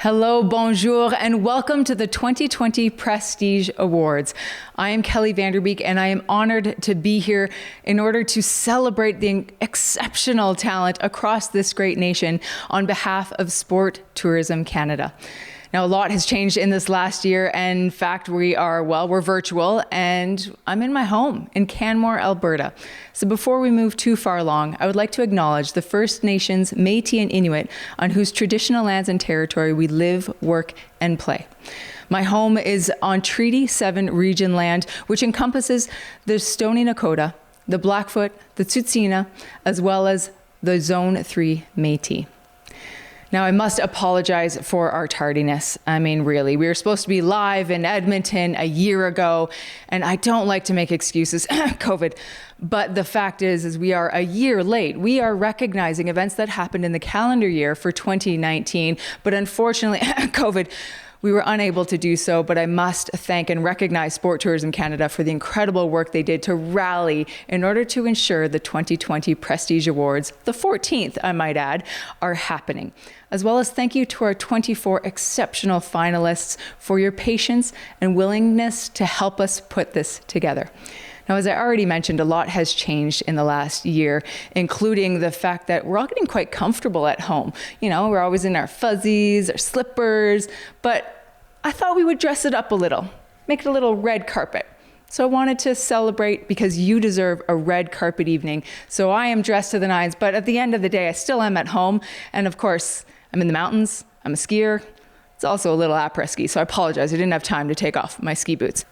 Hello, bonjour, and welcome to the 2020 Prestige Awards. I am Kelly VanderBeek, and I am honored to be here in order to celebrate the exceptional talent across this great nation on behalf of Sport Tourism Canada. Now, a lot has changed in this last year, and in fact, we're virtual, and I'm in my home in Canmore, Alberta. So before we move too far along, I would like to acknowledge the First Nations, Métis and Inuit, on whose traditional lands and territory we live, work, and play. My home is on Treaty 7 region land, which encompasses the Stoney Nakoda, the Blackfoot, the Tsuut'ina, as well as the Zone 3 Métis. Now, I must apologize for our tardiness. I mean, really, we were supposed to be live in Edmonton a year ago, and I don't like to make excuses, COVID, but the fact is we are a year late. We are recognizing events that happened in the calendar year for 2019, but unfortunately, COVID, we were unable to do so, but I must thank and recognize Sport Tourism Canada for the incredible work they did to rally in order to ensure the 2020 Prestige Awards, the 14th, I might add, are happening. As well as thank you to our 24 exceptional finalists for your patience and willingness to help us put this together. Now, as I already mentioned, a lot has changed in the last year, including the fact that we're all getting quite comfortable at home. You know, we're always in our fuzzies, our slippers, but I thought we would dress it up a little, make it a little red carpet. So I wanted to celebrate because you deserve a red carpet evening. So I am dressed to the nines, but at the end of the day, I still am at home. And of course, I'm in the mountains, I'm a skier. It's also a little après-ski, so I apologize. I didn't have time to take off my ski boots.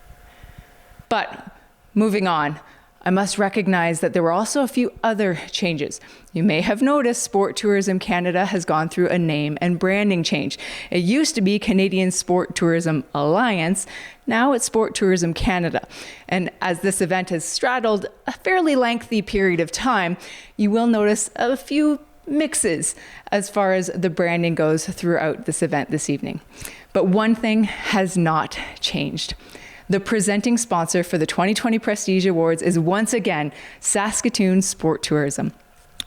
But moving on, I must recognize that there were also a few other changes. You may have noticed Sport Tourism Canada has gone through a name and branding change. It used to be Canadian Sport Tourism Alliance. Now it's Sport Tourism Canada. And as this event has straddled a fairly lengthy period of time, you will notice a few mixes as far as the branding goes throughout this event this evening. But one thing has not changed. The presenting sponsor for the 2020 Prestige Awards is once again Saskatoon Sports Tourism.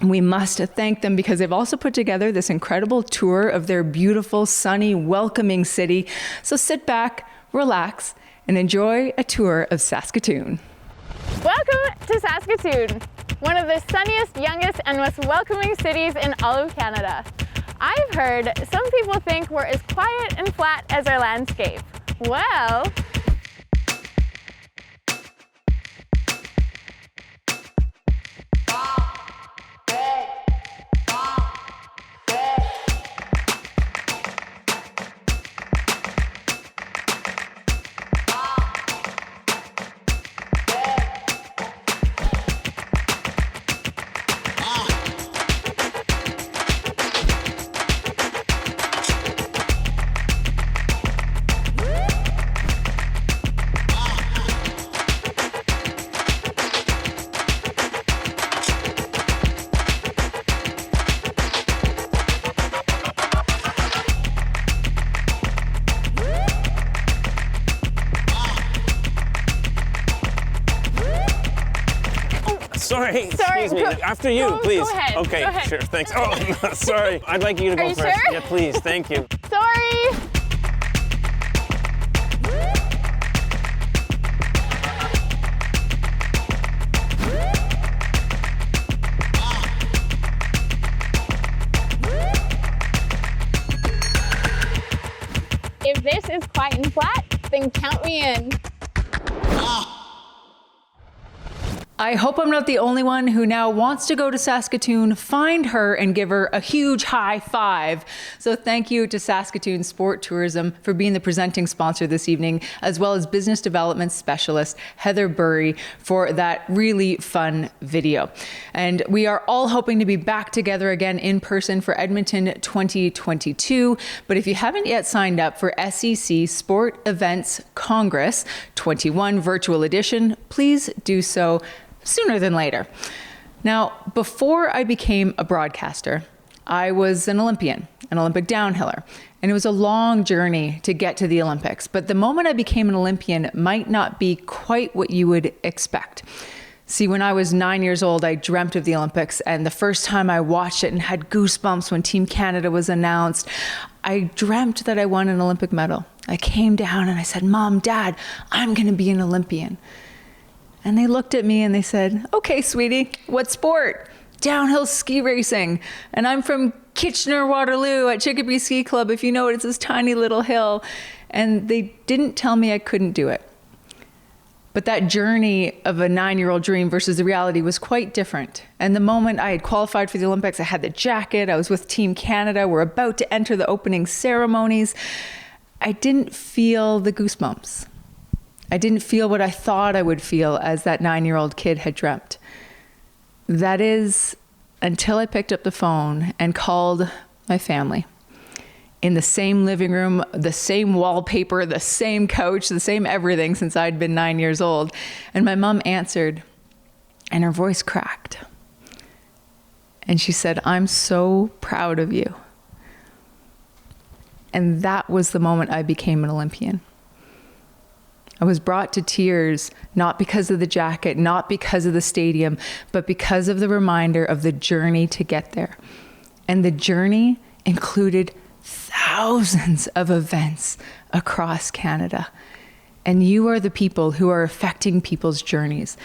We must thank them because they've also put together this incredible tour of their beautiful, sunny, welcoming city. So sit back, relax, and enjoy a tour of Saskatoon. Welcome to Saskatoon, one of the sunniest, youngest, and most welcoming cities in all of Canada. I've heard some people think we're as quiet and flat as our landscape. Well, Sorry, excuse me. After you, please. Go ahead. Okay, go ahead. sure, thanks. Oh, sorry. I'd like you to go Are you first. sure? Yeah, please, thank you. Sorry. If this is quiet and flat, then count me in. I hope I'm not the only one who now wants to go to Saskatoon, find her, and give her a huge high five. So thank you to Saskatoon Sport Tourism for being the presenting sponsor this evening, as well as business development specialist Heather Burry for that really fun video. And we are all hoping to be back together again in person for Edmonton 2022. But if you haven't yet signed up for SEC Sport Events Congress 21 Virtual Edition, please do so sooner than later. Now, before I became a broadcaster, I was an Olympian, an Olympic downhiller, and it was a long journey to get to the Olympics. But the moment I became an Olympian might not be quite what you would expect. See, when I was 9 years old, I dreamt of the Olympics, and the first time I watched it and had goosebumps when Team Canada was announced, I dreamt that I won an Olympic medal. I came down and I said, Mom, Dad, I'm going to be an Olympian. And they looked at me and they said, okay, sweetie, what sport? Downhill ski racing. And I'm from Kitchener-Waterloo at Chicopee Ski Club. If you know it, it's this tiny little hill. And they didn't tell me I couldn't do it. But that journey of a 9-year-old dream versus the reality was quite different. And the moment I had qualified for the Olympics, I had the jacket, I was with Team Canada, we're about to enter the opening ceremonies. I didn't feel the goosebumps. I didn't feel what I thought I would feel as that 9-year-old kid had dreamt. That is until I picked up the phone and called my family. In the same living room, the same wallpaper, the same couch, the same everything since I'd been 9 years old. And my mom answered, and her voice cracked. And she said, I'm so proud of you. And that was the moment I became an Olympian. I was brought to tears, not because of the jacket, not because of the stadium, but because of the reminder of the journey to get there. And the journey included thousands of events across Canada. And you are the people who are affecting people's journeys.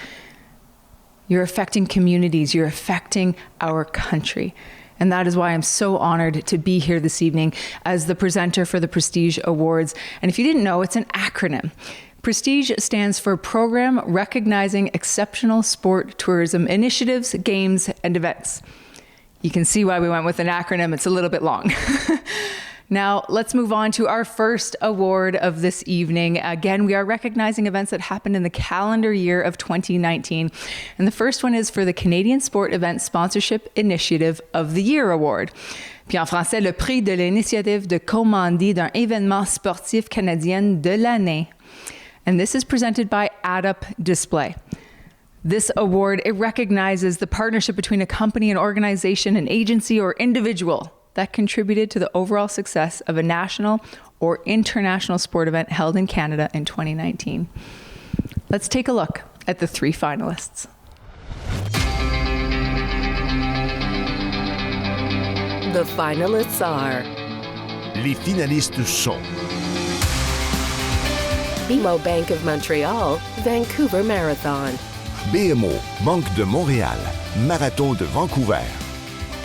You're affecting communities. You're affecting our country. And that is why I'm so honored to be here this evening as the presenter for the Prestige Awards. And if you didn't know, it's an acronym. Prestige stands for Program Recognizing Exceptional Sport Tourism Initiatives, Games, and Events. You can see why we went with an acronym. It's a little bit long. Now, let's move on to our first award of this evening. Again, we are recognizing events that happened in the calendar year of 2019. And the first one is for the Canadian Sport Event Sponsorship Initiative of the Year Award. Puis en français, le prix de l'initiative de commandie d'un événement sportif canadien de l'année. And this is presented by Add-Up Display. This award, it recognizes the partnership between a company, an organization, an agency, or individual that contributed to the overall success of a national or international sport event held in Canada in 2019. Let's take a look at the 3 finalists. The finalists are... Les finalistes sont BMO Bank of Montreal, Vancouver Marathon. BMO, Banque de Montréal, Marathon de Vancouver.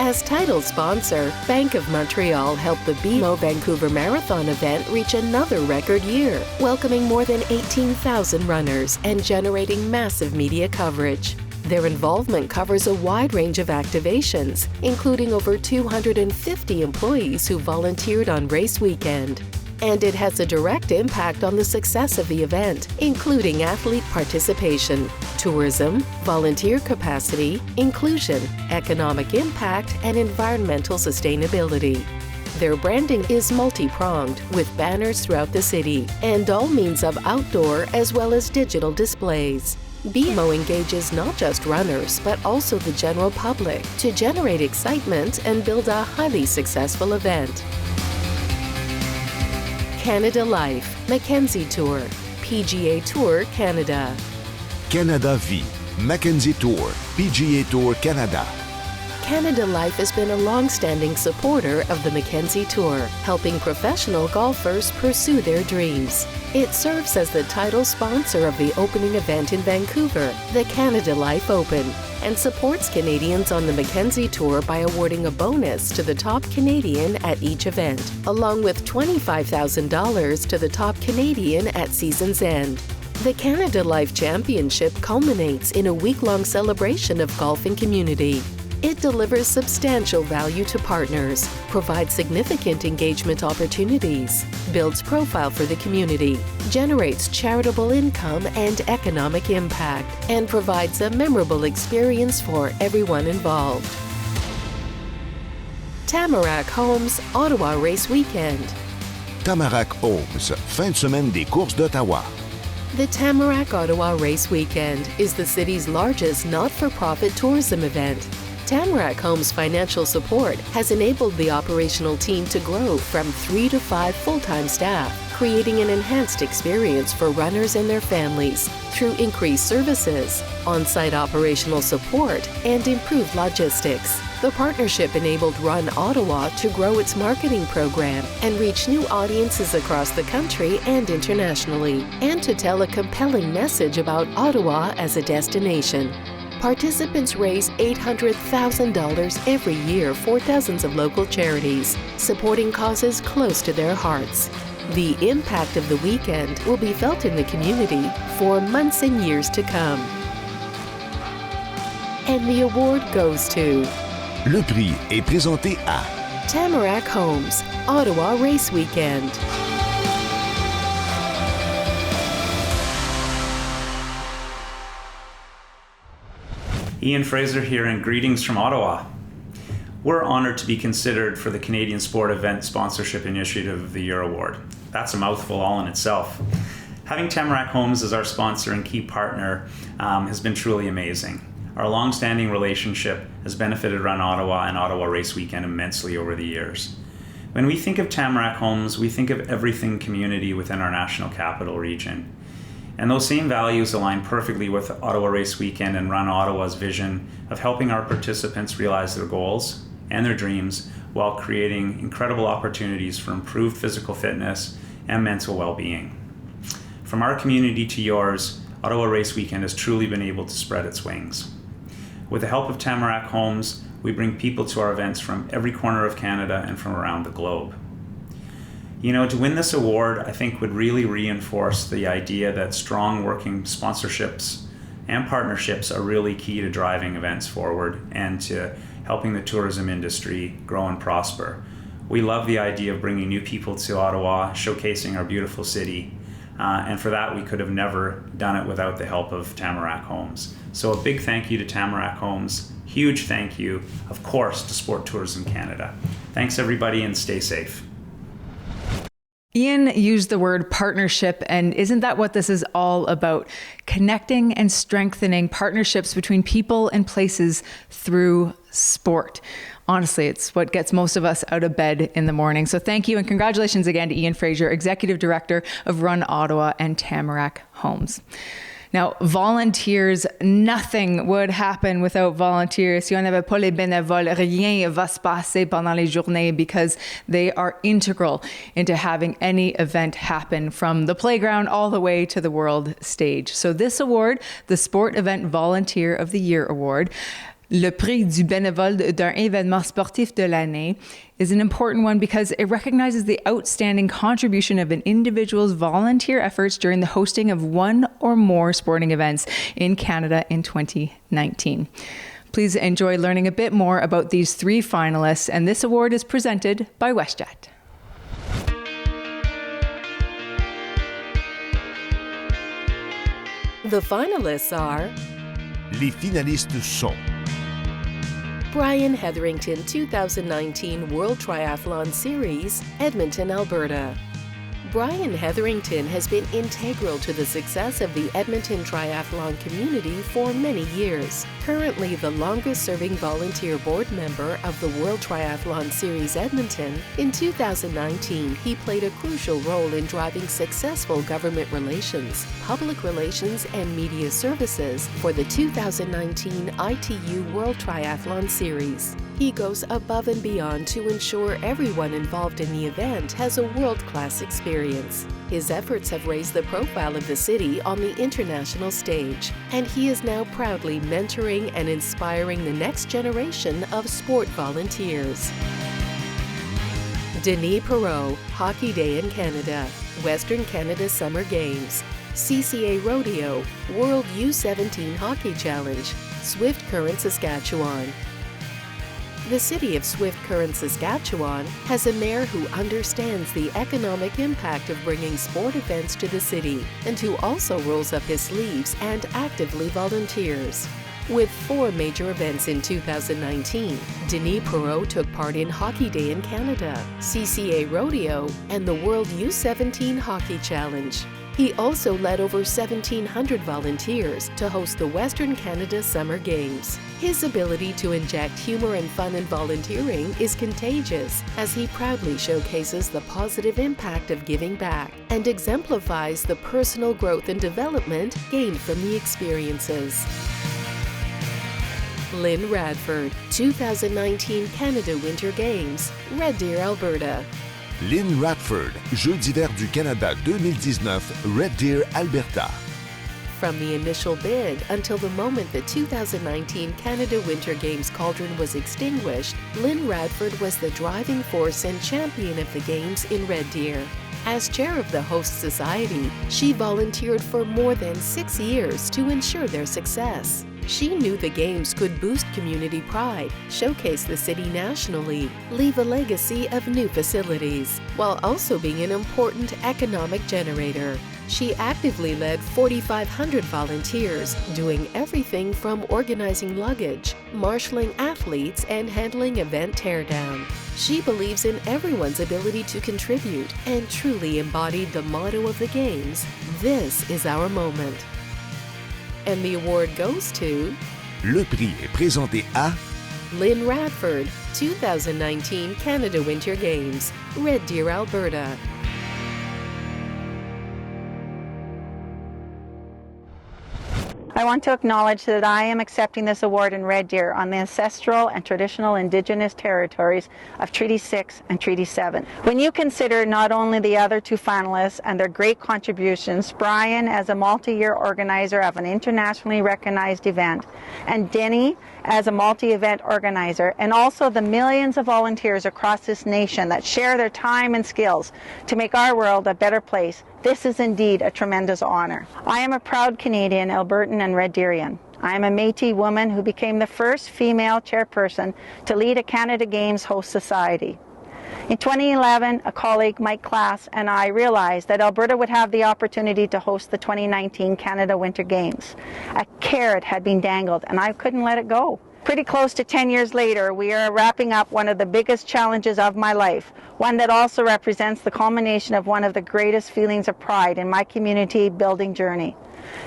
As title sponsor, Bank of Montreal helped the BMO Vancouver Marathon event reach another record year, welcoming more than 18,000 runners and generating massive media coverage. Their involvement covers a wide range of activations, including over 250 employees who volunteered on race weekend. And it has a direct impact on the success of the event, including athlete participation, tourism, volunteer capacity, inclusion, economic impact, and environmental sustainability. Their branding is multi-pronged, with banners throughout the city, and all means of outdoor as well as digital displays. BMO engages not just runners, but also the general public to generate excitement and build a highly successful event. Canada Life, Mackenzie Tour, PGA Tour Canada. Canada Vie, Mackenzie Tour, PGA Tour Canada. Canada Life has been a long-standing supporter of the Mackenzie Tour, helping professional golfers pursue their dreams. It serves as the title sponsor of the opening event in Vancouver, the Canada Life Open, and supports Canadians on the Mackenzie Tour by awarding a bonus to the top Canadian at each event, along with $25,000 to the top Canadian at season's end. The Canada Life Championship culminates in a week-long celebration of golf and community. It delivers substantial value to partners, provides significant engagement opportunities, builds profile for the community, generates charitable income and economic impact, and provides a memorable experience for everyone involved. Tamarack Homes Ottawa Race Weekend. Tamarack Homes, fin de semaine des courses d'Ottawa. The Tamarack Ottawa Race Weekend is the city's largest not-for-profit tourism event. Tamarack Homes' financial support has enabled the operational team to grow from 3 to 5 full-time staff, creating an enhanced experience for runners and their families through increased services, on-site operational support, and improved logistics. The partnership enabled Run Ottawa to grow its marketing program and reach new audiences across the country and internationally, and to tell a compelling message about Ottawa as a destination. Participants raise $800,000 every year for dozens of local charities, supporting causes close to their hearts. The impact of the weekend will be felt in the community for months and years to come. And the award goes to Le prix est présenté à Tamarack Homes, Ottawa Race Weekend. Ian Fraser here, and greetings from Ottawa. We're honored to be considered for the Canadian Sport Event Sponsorship Initiative of the Year Award. That's a mouthful all in itself. Having Tamarack Homes as our sponsor and key partner has been truly amazing. Our long-standing relationship has benefited Run Ottawa and Ottawa Race Weekend immensely over the years. When we think of Tamarack Homes, we think of everything community within our national capital region. And those same values align perfectly with Ottawa Race Weekend and Run Ottawa's vision of helping our participants realize their goals and their dreams while creating incredible opportunities for improved physical fitness and mental well-being. From our community to yours, Ottawa Race Weekend has truly been able to spread its wings. With the help of Tamarack Homes, we bring people to our events from every corner of Canada and from around the globe. You know, to win this award, I think would really reinforce the idea that strong working sponsorships and partnerships are really key to driving events forward and to helping the tourism industry grow and prosper. We love the idea of bringing new people to Ottawa, showcasing our beautiful city, and for that we could have never done it without the help of Tamarack Homes. So a big thank you to Tamarack Homes, huge thank you, of course, to Sport Tourism Canada. Thanks everybody, and stay safe. Ian used the word partnership, and isn't that what this is all about? Connecting and strengthening partnerships between people and places through sport. Honestly, it's what gets most of us out of bed in the morning. So thank you, and congratulations again to Ian Fraser, Executive Director of Run Ottawa and Tamarack Homes. Now, volunteers, nothing would happen without volunteers. Si on n'avait pas les bénévoles, rien va se passer pendant les journées, because they are integral into having any event happen, from the playground all the way to the world stage. So this award, the Sport Event Volunteer of the Year Award, Le prix du bénévole d'un événement sportif de l'année, is an important one because it recognizes the outstanding contribution of an individual's volunteer efforts during the hosting of one or more sporting events in Canada in 2019. Please enjoy learning a bit more about these three finalists, and this award is presented by WestJet. The finalists are Les finalistes sont Brian Hetherington 2019 World Triathlon Series, Edmonton, Alberta. Brian Hetherington has been integral to the success of the Edmonton triathlon community for many years. Currently the longest-serving volunteer board member of the World Triathlon Series Edmonton, in 2019 he played a crucial role in driving successful government relations, public relations, and media services for the 2019 ITU World Triathlon Series. He goes above and beyond to ensure everyone involved in the event has a world-class experience. His efforts have raised the profile of the city on the international stage, and he is now proudly mentoring and inspiring the next generation of sport volunteers. Denis Perreault, Hockey Day in Canada, Western Canada Summer Games, CCA Rodeo, World U17 Hockey Challenge, Swift Current, Saskatchewan. The city of Swift Current, Saskatchewan has a mayor who understands the economic impact of bringing sport events to the city, and who also rolls up his sleeves and actively volunteers. With 4 major events in 2019, Denis Perreault took part in Hockey Day in Canada, CCA Rodeo, and the World U17 Hockey Challenge. He also led over 1,700 volunteers to host the Western Canada Summer Games. His ability to inject humor and fun in volunteering is contagious, as he proudly showcases the positive impact of giving back and exemplifies the personal growth and development gained from the experiences. Lynn Radford, 2019 Canada Winter Games, Red Deer, Alberta. Lynn Radford, Jeux d'hiver du Canada 2019, Red Deer, Alberta. From the initial bid until the moment the 2019 Canada Winter Games cauldron was extinguished, Lynn Radford was the driving force and champion of the Games in Red Deer. As chair of the host society, she volunteered for more than 6 years to ensure their success. She knew the Games could boost community pride, showcase the city nationally, leave a legacy of new facilities, while also being an important economic generator. She actively led 4,500 volunteers, doing everything from organizing luggage, marshalling athletes, and handling event teardown. She believes in everyone's ability to contribute and truly embodied the motto of the Games, "This is our moment." And the award goes to Le prix est présenté à Lynn Radford, 2019 Canada Winter Games, Red Deer, Alberta. I want to acknowledge that I am accepting this award in Red Deer on the ancestral and traditional Indigenous territories of Treaty 6 and Treaty 7. When you consider not only the other two finalists and their great contributions, Brian as a multi-year organizer of an internationally recognized event, and Denny as a multi-event organizer, and also the millions of volunteers across this nation that share their time and skills to make our world a better place, this is indeed a tremendous honor. I am a proud Canadian, Albertan and Red Deerian. I am a Métis woman who became the first female chairperson to lead a Canada Games host society. In 2011, a colleague, Mike Klass, and I realized that Alberta would have the opportunity to host the 2019 Canada Winter Games. A carrot had been dangled, and I couldn't let it go. Pretty close to 10 years later, we are wrapping up one of the biggest challenges of my life, one that also represents the culmination of one of the greatest feelings of pride in my community building journey.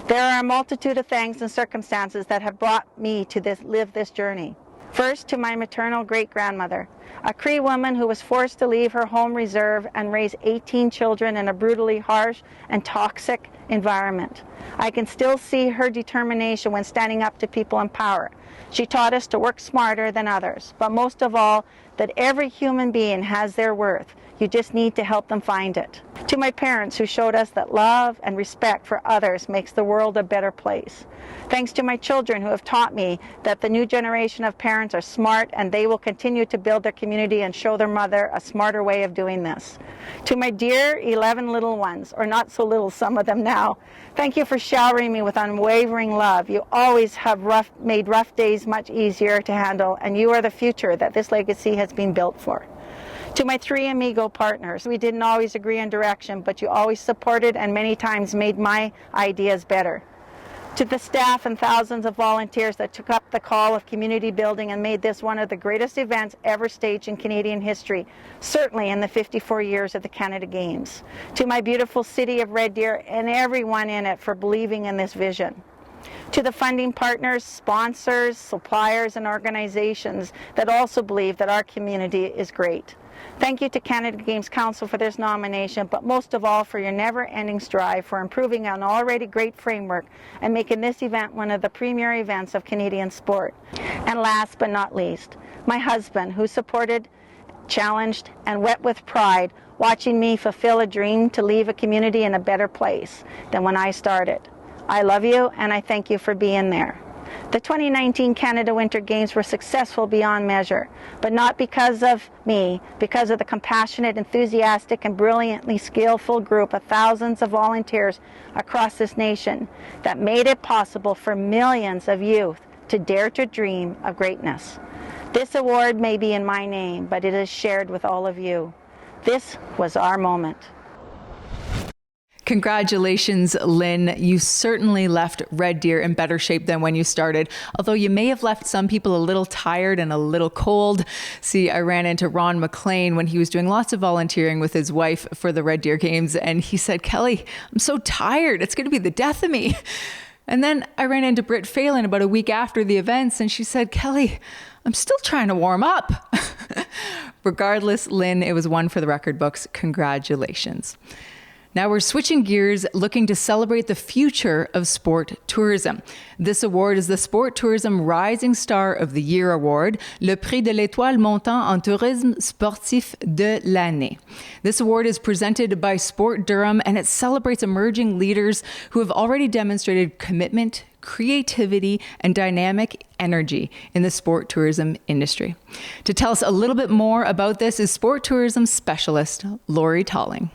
There are a multitude of things and circumstances that have brought me to live this journey. First, to my maternal great-grandmother, a Cree woman who was forced to leave her home reserve and raise 18 children in a brutally harsh and toxic environment. I can still see her determination when standing up to people in power. She taught us to work smarter than others, but most of all, that every human being has their worth. You just need to help them find it. To my parents who showed us that love and respect for others makes the world a better place. Thanks to my children who have taught me that the new generation of parents are smart and they will continue to build their community and show their mother a smarter way of doing this. To my dear 11 little ones, or not so little some of them now, thank you for showering me with unwavering love. You always have made rough days much easier to handle, and you are the future that this legacy has been built for. To my 3 Amigo partners, we didn't always agree on direction, but you always supported and many times made my ideas better. To the staff and thousands of volunteers that took up the call of community building and made this one of the greatest events ever staged in Canadian history, certainly in the 54 years of the Canada Games. To my beautiful city of Red Deer and everyone in it for believing in this vision. To the funding partners, sponsors, suppliers, and organizations that also believe that our community is great. Thank you to Canada Games Council for this nomination, but most of all for your never-ending strive for improving an already great framework and making this event one of the premier events of Canadian sport. And last but not least, my husband, who supported, challenged, and wept with pride watching me fulfill a dream to leave a community in a better place than when I started. I love you, and I thank you for being there. The 2019 Canada Winter Games were successful beyond measure, but not because of me, because of the compassionate, enthusiastic, and brilliantly skillful group of thousands of volunteers across this nation that made it possible for millions of youth to dare to dream of greatness. This award may be in my name, but it is shared with all of you. This was our moment. Congratulations, Lynn. You certainly left Red Deer in better shape than when you started, although you may have left some people a little tired and a little cold. See, I ran into Ron McLean when he was doing lots of volunteering with his wife for the Red Deer Games, and he said, "Kelly, I'm so tired. It's going to be the death of me." And then I ran into Britt Phelan about a week after the events, and she said, "Kelly, I'm still trying to warm up." Regardless, Lynn, it was one for the record books. Congratulations. Now we're switching gears, looking to celebrate the future of sport tourism. This award is the Sport Tourism Rising Star of the Year Award, le Prix de l'Étoile Montant en Tourisme Sportif de l'Année. This award is presented by Sport Durham, and it celebrates emerging leaders who have already demonstrated commitment, creativity, and dynamic energy in the sport tourism industry. To tell us a little bit more about this is sport tourism specialist Lori Talling.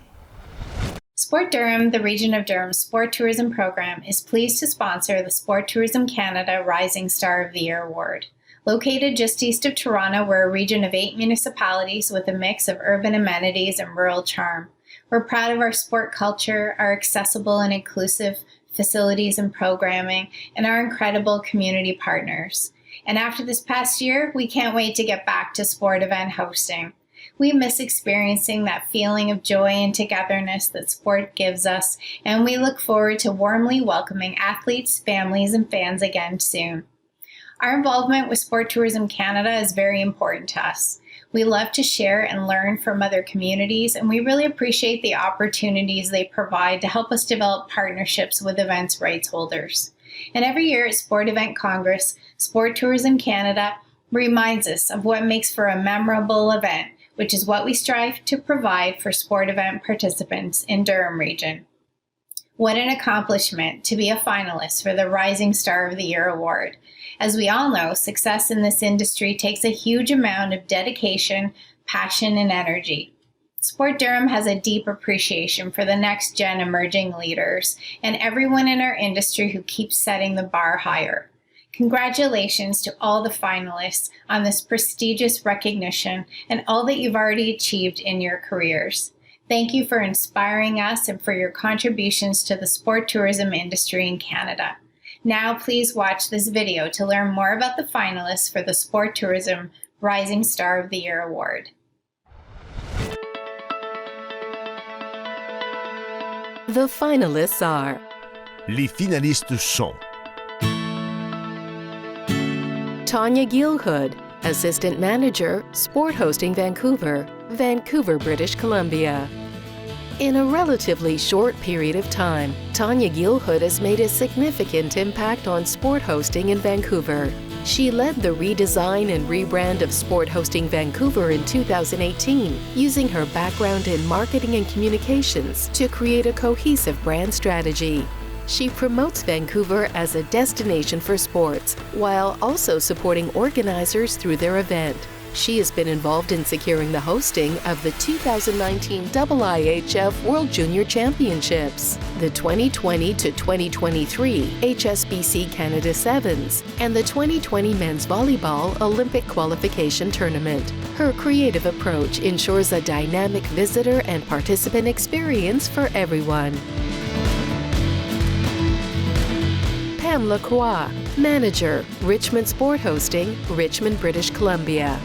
Sport Durham, the Region of Durham's Sport Tourism Program, is pleased to sponsor the Sport Tourism Canada Rising Star of the Year Award. Located just east of Toronto, we're a region of 8 municipalities with a mix of urban amenities and rural charm. We're proud of our sport culture, our accessible and inclusive facilities and programming, and our incredible community partners. And after this past year, we can't wait to get back to sport event hosting. We miss experiencing that feeling of joy and togetherness that sport gives us, and we look forward to warmly welcoming athletes, families, and fans again soon. Our involvement with Sport Tourism Canada is very important to us. We love to share and learn from other communities, and we really appreciate the opportunities they provide to help us develop partnerships with events rights holders. And every year at Sport Event Congress, Sport Tourism Canada reminds us of what makes for a memorable event, which is what we strive to provide for sport event participants in Durham Region. What an accomplishment to be a finalist for the Rising Star of the Year Award. As we all know, success in this industry takes a huge amount of dedication, passion, and energy. Sport Durham has a deep appreciation for the next gen emerging leaders and everyone in our industry who keeps setting the bar higher. Congratulations to all the finalists on this prestigious recognition and all that you've already achieved in your careers. Thank you for inspiring us and for your contributions to the sport tourism industry in Canada. Now please watch this video to learn more about the finalists for the Sport Tourism Rising Star of the Year Award. The finalists are Les finalistes sont Tanya Gilhood, Assistant Manager, Sport Hosting Vancouver, Vancouver, British Columbia. In a relatively short period of time, Tanya Gilhood has made a significant impact on sport hosting in Vancouver. She led the redesign and rebrand of Sport Hosting Vancouver in 2018, using her background in marketing and communications to create a cohesive brand strategy. She promotes Vancouver as a destination for sports, while also supporting organizers through their event. She has been involved in securing the hosting of the 2019 IIHF World Junior Championships, the 2020 to 2023 HSBC Canada Sevens, and the 2020 Men's Volleyball Olympic Qualification Tournament. Her creative approach ensures a dynamic visitor and participant experience for everyone. Pam Lacroix, Manager, Richmond Sport Hosting, Richmond, British Columbia.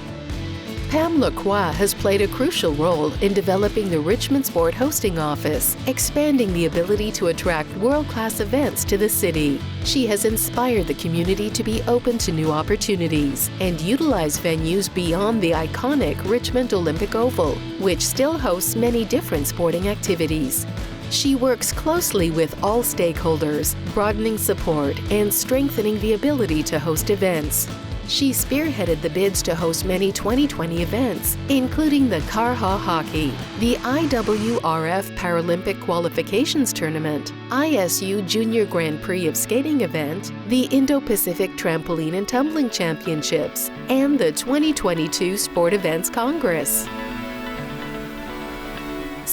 Pam Lacroix has played a crucial role in developing the Richmond Sport Hosting Office, expanding the ability to attract world-class events to the city. She has inspired the community to be open to new opportunities and utilize venues beyond the iconic Richmond Olympic Oval, which still hosts many different sporting activities. She works closely with all stakeholders, broadening support and strengthening the ability to host events. She spearheaded the bids to host many 2020 events, including the Carha Hockey, the IWRF Paralympic Qualifications Tournament, ISU Junior Grand Prix of Skating event, the Indo-Pacific Trampoline and Tumbling Championships, and the 2022 Sport Events Congress.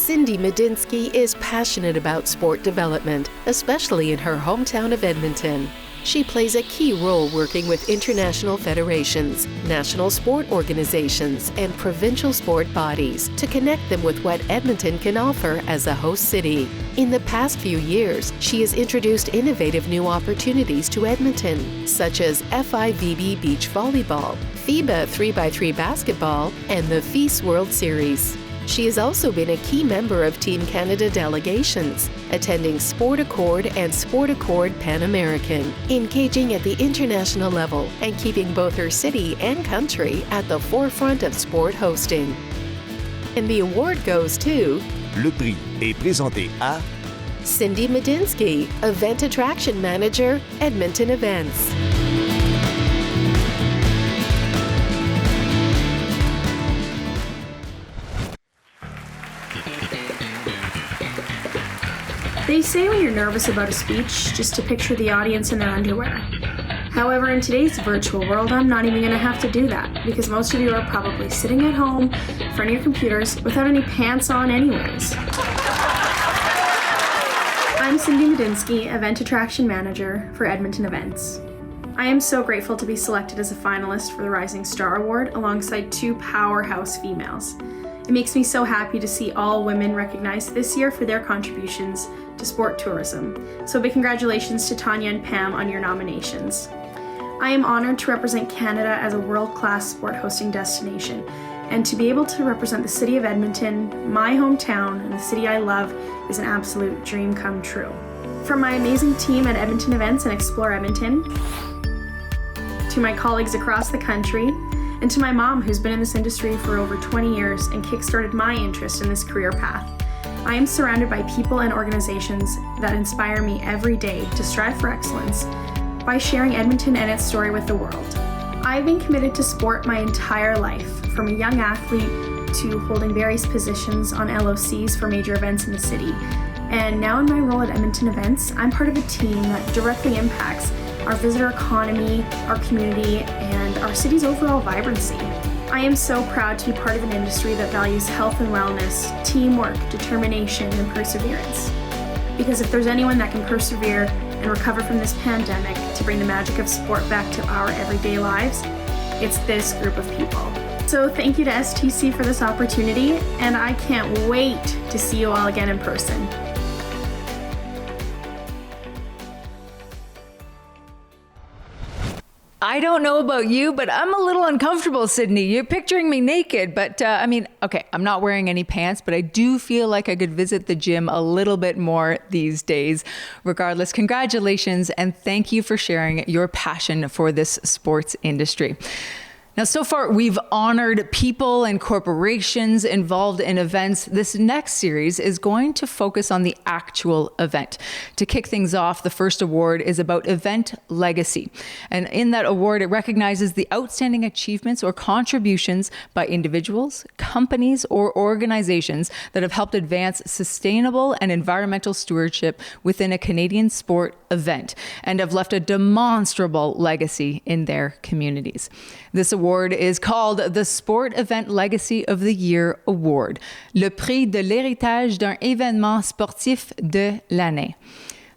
Cindy Medinsky is passionate about sport development, especially in her hometown of Edmonton. She plays a key role working with international federations, national sport organizations, and provincial sport bodies to connect them with what Edmonton can offer as a host city. In the past few years, she has introduced innovative new opportunities to Edmonton, such as FIVB Beach Volleyball, FIBA 3x3 Basketball, and the FIS World Series. She has also been a key member of Team Canada delegations, attending Sport Accord and Sport Accord Pan American, engaging at the international level and keeping both her city and country at the forefront of sport hosting. And the award goes to Le prix est présenté à Cindy Medinsky, Event Attraction Manager, Edmonton Events. They say when you're nervous about a speech, just to picture the audience in their underwear. However, in today's virtual world, I'm not even going to have to do that, because most of you are probably sitting at home in front of your computers without any pants on anyways. I'm Cindy Medinsky, Event Attraction Manager for Edmonton Events. I am so grateful to be selected as a finalist for the Rising Star Award alongside two powerhouse females. It makes me so happy to see all women recognized this year for their contributions to sport tourism. So big congratulations to Tanya and Pam on your nominations. I am honored to represent Canada as a world-class sport hosting destination, and to be able to represent the city of Edmonton, my hometown, and the city I love is an absolute dream come true. From my amazing team at Edmonton Events and Explore Edmonton, to my colleagues across the country, and to my mom, who's been in this industry for over 20 years and kickstarted my interest in this career path. I am surrounded by people and organizations that inspire me every day to strive for excellence by sharing Edmonton and its story with the world. I've been committed to sport my entire life, from a young athlete to holding various positions on LOCs for major events in the city. And now in my role at Edmonton Events, I'm part of a team that directly impacts our visitor economy, our community, and our city's overall vibrancy. I am so proud to be part of an industry that values health and wellness, teamwork, determination, and perseverance. Because if there's anyone that can persevere and recover from this pandemic to bring the magic of sport back to our everyday lives, it's this group of people. So thank you to STC for this opportunity, and I can't wait to see you all again in person. I don't know about you, but I'm a little uncomfortable, Sydney. You're picturing me naked, but okay, I'm not wearing any pants, but I do feel like I could visit the gym a little bit more these days. Regardless, congratulations, and thank you for sharing your passion for this sports industry. Now, so far, we've honored people and corporations involved in events. This next series is going to focus on the actual event. To kick things off, the first award is about event legacy. And in that award, it recognizes the outstanding achievements or contributions by individuals, companies, or organizations that have helped advance sustainable and environmental stewardship within a Canadian sport event and have left a demonstrable legacy in their communities. This award is called the Sport Event Legacy of the Year Award, le prix de l'héritage d'un événement sportif de l'année.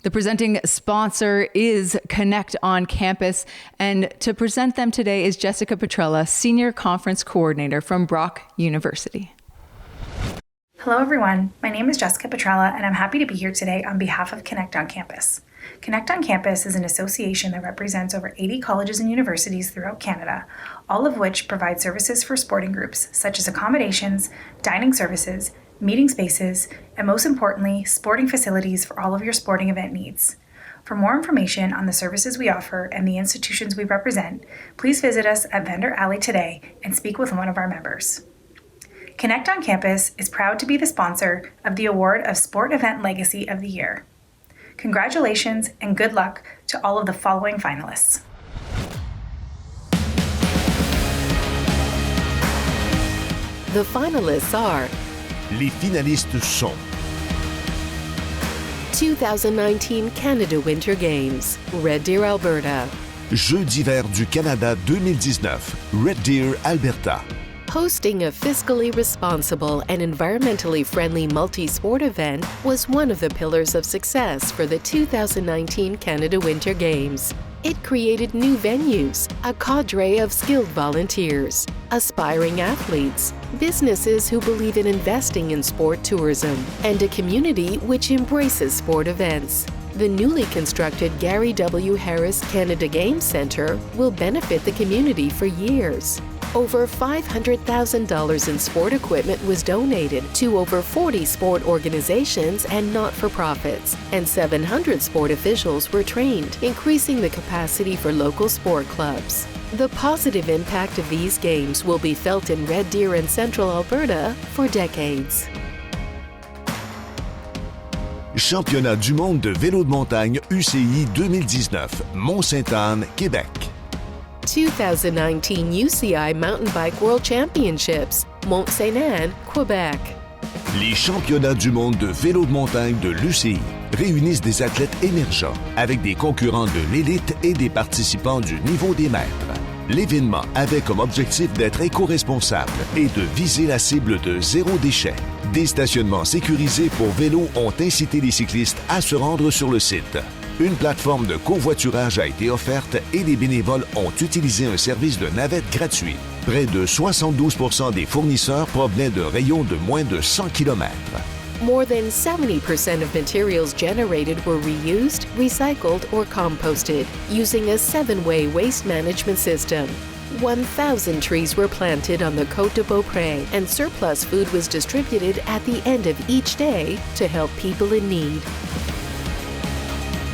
The presenting sponsor is Connect on Campus, and to present them today is Jessica Petrella, Senior Conference Coordinator from Brock University. Hello everyone, my name is Jessica Petrella, and I'm happy to be here today on behalf of Connect on Campus. Connect on Campus is an association that represents over 80 colleges and universities throughout Canada, all of which provide services for sporting groups such as accommodations, dining services, meeting spaces, and most importantly, sporting facilities for all of your sporting event needs. For more information on the services we offer and the institutions we represent, please visit us at Vendor Alley today and speak with one of our members. Connect on Campus is proud to be the sponsor of the award of Sport Event Legacy of the Year. Congratulations and good luck to all of the following finalists. The finalists are Les finalistes sont 2019 Canada Winter Games, Red Deer, Alberta. Jeux d'hiver du Canada 2019, Red Deer, Alberta. Hosting a fiscally responsible and environmentally friendly multi-sport event was one of the pillars of success for the 2019 Canada Winter Games. It created new venues, a cadre of skilled volunteers, aspiring athletes, businesses who believe in investing in sport tourism, and a community which embraces sport events. The newly constructed Gary W. Harris Canada Games Centre will benefit the community for years. Over $500,000 in sport equipment was donated to over 40 sport organizations and not-for-profits, and 700 sport officials were trained, increasing the capacity for local sport clubs. The positive impact of these games will be felt in Red Deer and Central Alberta for decades. Championnat du monde de vélo de montagne UCI 2019, Mont-Sainte-Anne, Québec. 2019 UCI Mountain Bike World Championships, Mont-Sainte-Anne, Québec. Les championnats du monde de vélo de montagne de l'UCI réunissent des athlètes émergents avec des concurrents de l'élite et des participants du niveau des maîtres. L'événement avait comme objectif d'être éco-responsable et de viser la cible de zéro déchet. Des stationnements sécurisés pour vélos ont incité les cyclistes à se rendre sur le site. Une plateforme de covoiturage a été offerte et les bénévoles ont utilisé un service de navette gratuit. Près de 72% des fournisseurs provenaient de rayons de moins de 100 km. More than 70% of materials generated were reused, recycled, or composted using a 7-way waste management system. 1,000 trees were planted on the Côte de Beaupré, and surplus food was distributed at the end of each day to help people in need.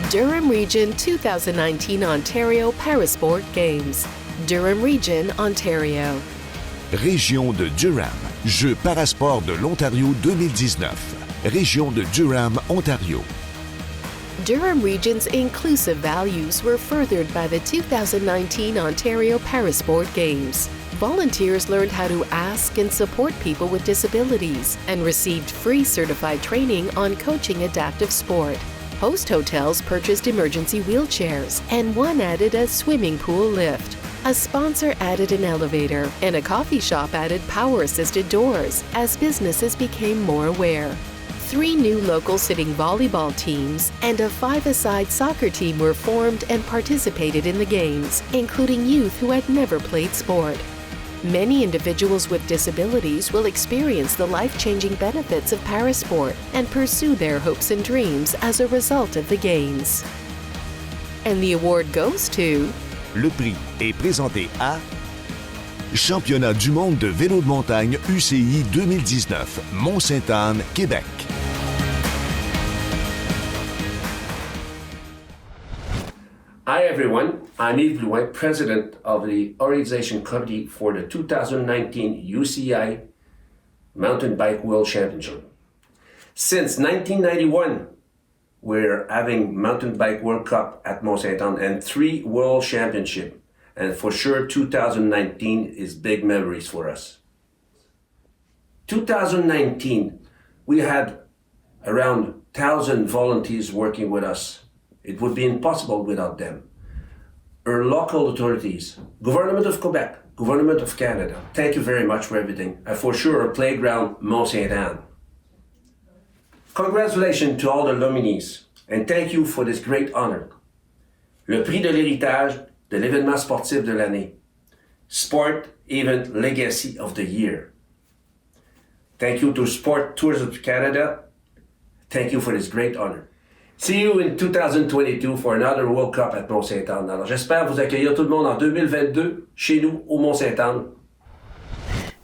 Durham Region 2019 Ontario Parasport Games. Durham Region, Ontario. Région de Durham, Jeux parasport de l'Ontario 2019. Région de Durham, Ontario. Durham Region's inclusive values were furthered by the 2019 Ontario Parasport Games. Volunteers learned how to ask and support people with disabilities and received free certified training on coaching adaptive sport. Host hotels purchased emergency wheelchairs, and one added a swimming pool lift. A sponsor added an elevator, and a coffee shop added power-assisted doors as businesses became more aware. 3 new local sitting volleyball teams and a 5-a-side soccer team were formed and participated in the games, including youth who had never played sport. Many individuals with disabilities will experience the life-changing benefits of parasport and pursue their hopes and dreams as a result of the games. And the award goes to... Le prix est présenté à Championnat du monde de vélo de montagne UCI 2019, Mont-Sainte-Anne, Québec. Hi everyone, I'm Yves Blouin, President of the Organization Committee for the 2019 UCI Mountain Bike World Championship. Since 1991, we're having Mountain Bike World Cup at Mont-Sainte-Anne and 3 World Championships. And for sure, 2019 is big memories for us. 2019, we had around 1,000 volunteers working with us. It would be impossible without them. Our local authorities, Government of Quebec, Government of Canada, thank you very much for everything. And for sure, our playground, Mont-Sainte-Anne. Congratulations to all the nominees, and thank you for this great honor. Le prix de l'héritage de l'événement sportif de l'année. Sport Event Legacy of the Year. Thank you to Sport Tourism Canada. Thank you for this great honor. See you in 2022 for another World Cup at Mont-Sainte-Anne. Alors, j'espère vous accueillir tout le monde en 2022 chez nous au Mont-Sainte-Anne.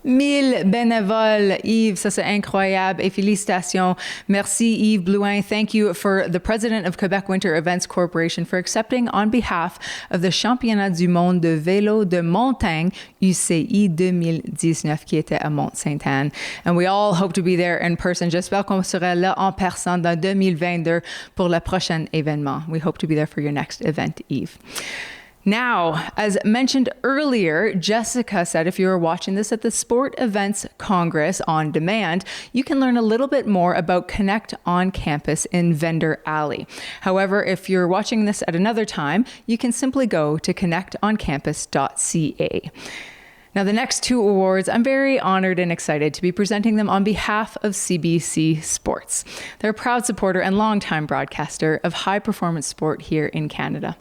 1000 bénévoles, Yves, ça c'est incroyable et félicitations. Merci Yves Blouin. Thank you for the President of Quebec Winter Events Corporation for accepting on behalf of the Championnat du monde de vélo de montagne UCI 2019 qui était à Mont-Sainte-Anne. And we all hope to be there in person. J'espère qu'on sera là en personne dans 2022 pour le prochain événement. We hope to be there for your next event, Yves. Now, as mentioned earlier, Jessica said if you are watching this at the Sport Events Congress on demand, you can learn a little bit more about Connect on Campus in Vendor Alley. However, if you're watching this at another time, you can simply go to connectoncampus.ca. Now, the next 2 awards, I'm very honored and excited to be presenting them on behalf of CBC Sports. They're a proud supporter and longtime broadcaster of high-performance sport here in Canada.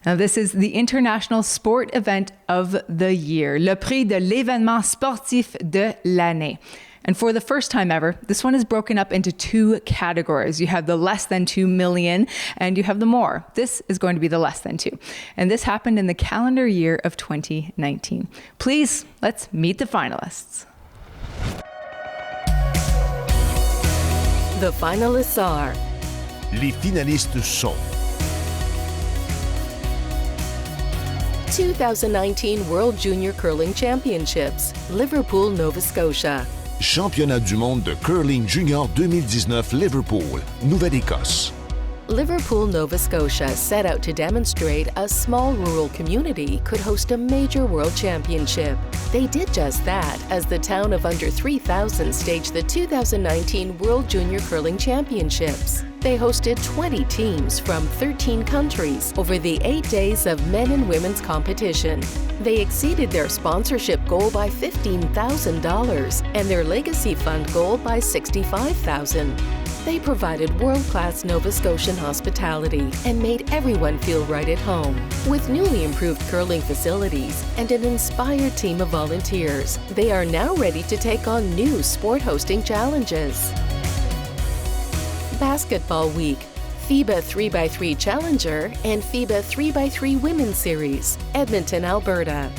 Now, this is the International Sport Event of the Year, le prix de l'événement sportif de l'année. And for the first time ever, this one is broken up into 2 categories. You have the less than 2 million and you have the more. This is going to be the less than 2. And this happened in the calendar year of 2019. Please, let's meet the finalists. The finalists are... Les finalistes sont 2019 World Junior Curling Championships, Liverpool, Nova Scotia. Championnat du monde de curling junior 2019 Liverpool, Nouvelle-Écosse. Liverpool, Nova Scotia set out to demonstrate a small rural community could host a major world championship. They did just that as the town of under 3,000 staged the 2019 World Junior Curling Championships. They hosted 20 teams from 13 countries over the 8 days of men and women's competition. They exceeded their sponsorship goal by $15,000 and their legacy fund goal by $65,000. They provided world-class Nova Scotian hospitality and made everyone feel right at home. With newly improved curling facilities and an inspired team of volunteers, they are now ready to take on new sport hosting challenges. Basketball Week, FIBA 3x3 Challenger and FIBA 3x3 Women's Series, Edmonton, Alberta.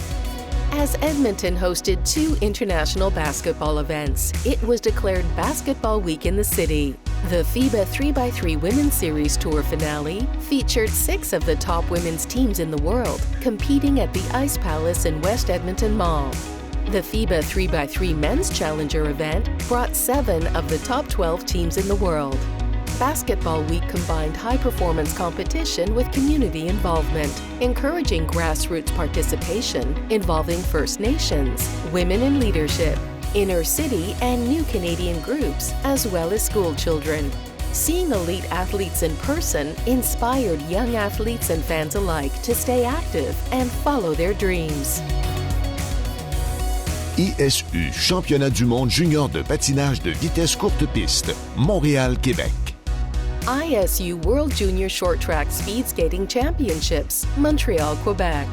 As Edmonton hosted 2 international basketball events, it was declared Basketball Week in the city. The FIBA 3x3 Women's Series Tour finale featured 6 of the top women's teams in the world, competing at the Ice Palace in West Edmonton Mall. The FIBA 3x3 Men's Challenger event brought 7 of the top 12 teams in the world. Basketball Week combined high-performance competition with community involvement, encouraging grassroots participation involving First Nations, women in leadership, inner city and new Canadian groups, as well as school children. Seeing elite athletes in person inspired young athletes and fans alike to stay active and follow their dreams. ISU, Championnat du monde junior de patinage de vitesse courte piste, Montréal, Québec. ISU World Junior Short Track Speed Skating Championships, Montreal, Quebec.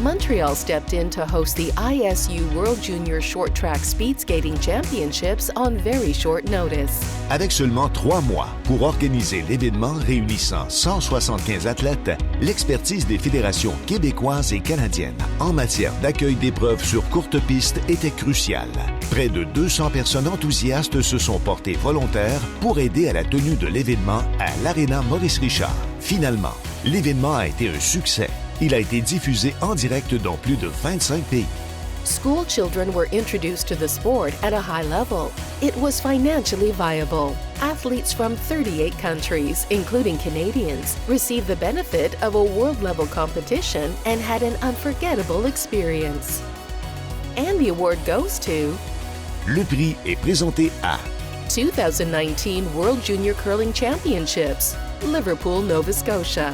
Montreal stepped in to host the ISU World Junior Short Track Speed Skating Championships on very short notice. Avec seulement 3 mois pour organiser l'événement réunissant 175 athlètes, l'expertise des fédérations québécoises et canadiennes en matière d'accueil d'épreuves sur courte piste était cruciale. Près de 200 personnes enthousiastes se sont portées volontaires pour aider à la tenue de l'événement à l'Arena Maurice-Richard. Finalement, l'événement a été un succès. Il a été diffusé en direct dans plus de 25 pays. School children were introduced to the sport at a high level. It was financially viable. Athletes from 38 countries, including Canadians, received the benefit of a world-level competition and had an unforgettable experience. And the award goes to... Le prix est présenté à 2019 World Junior Curling Championships, Liverpool, Nova Scotia.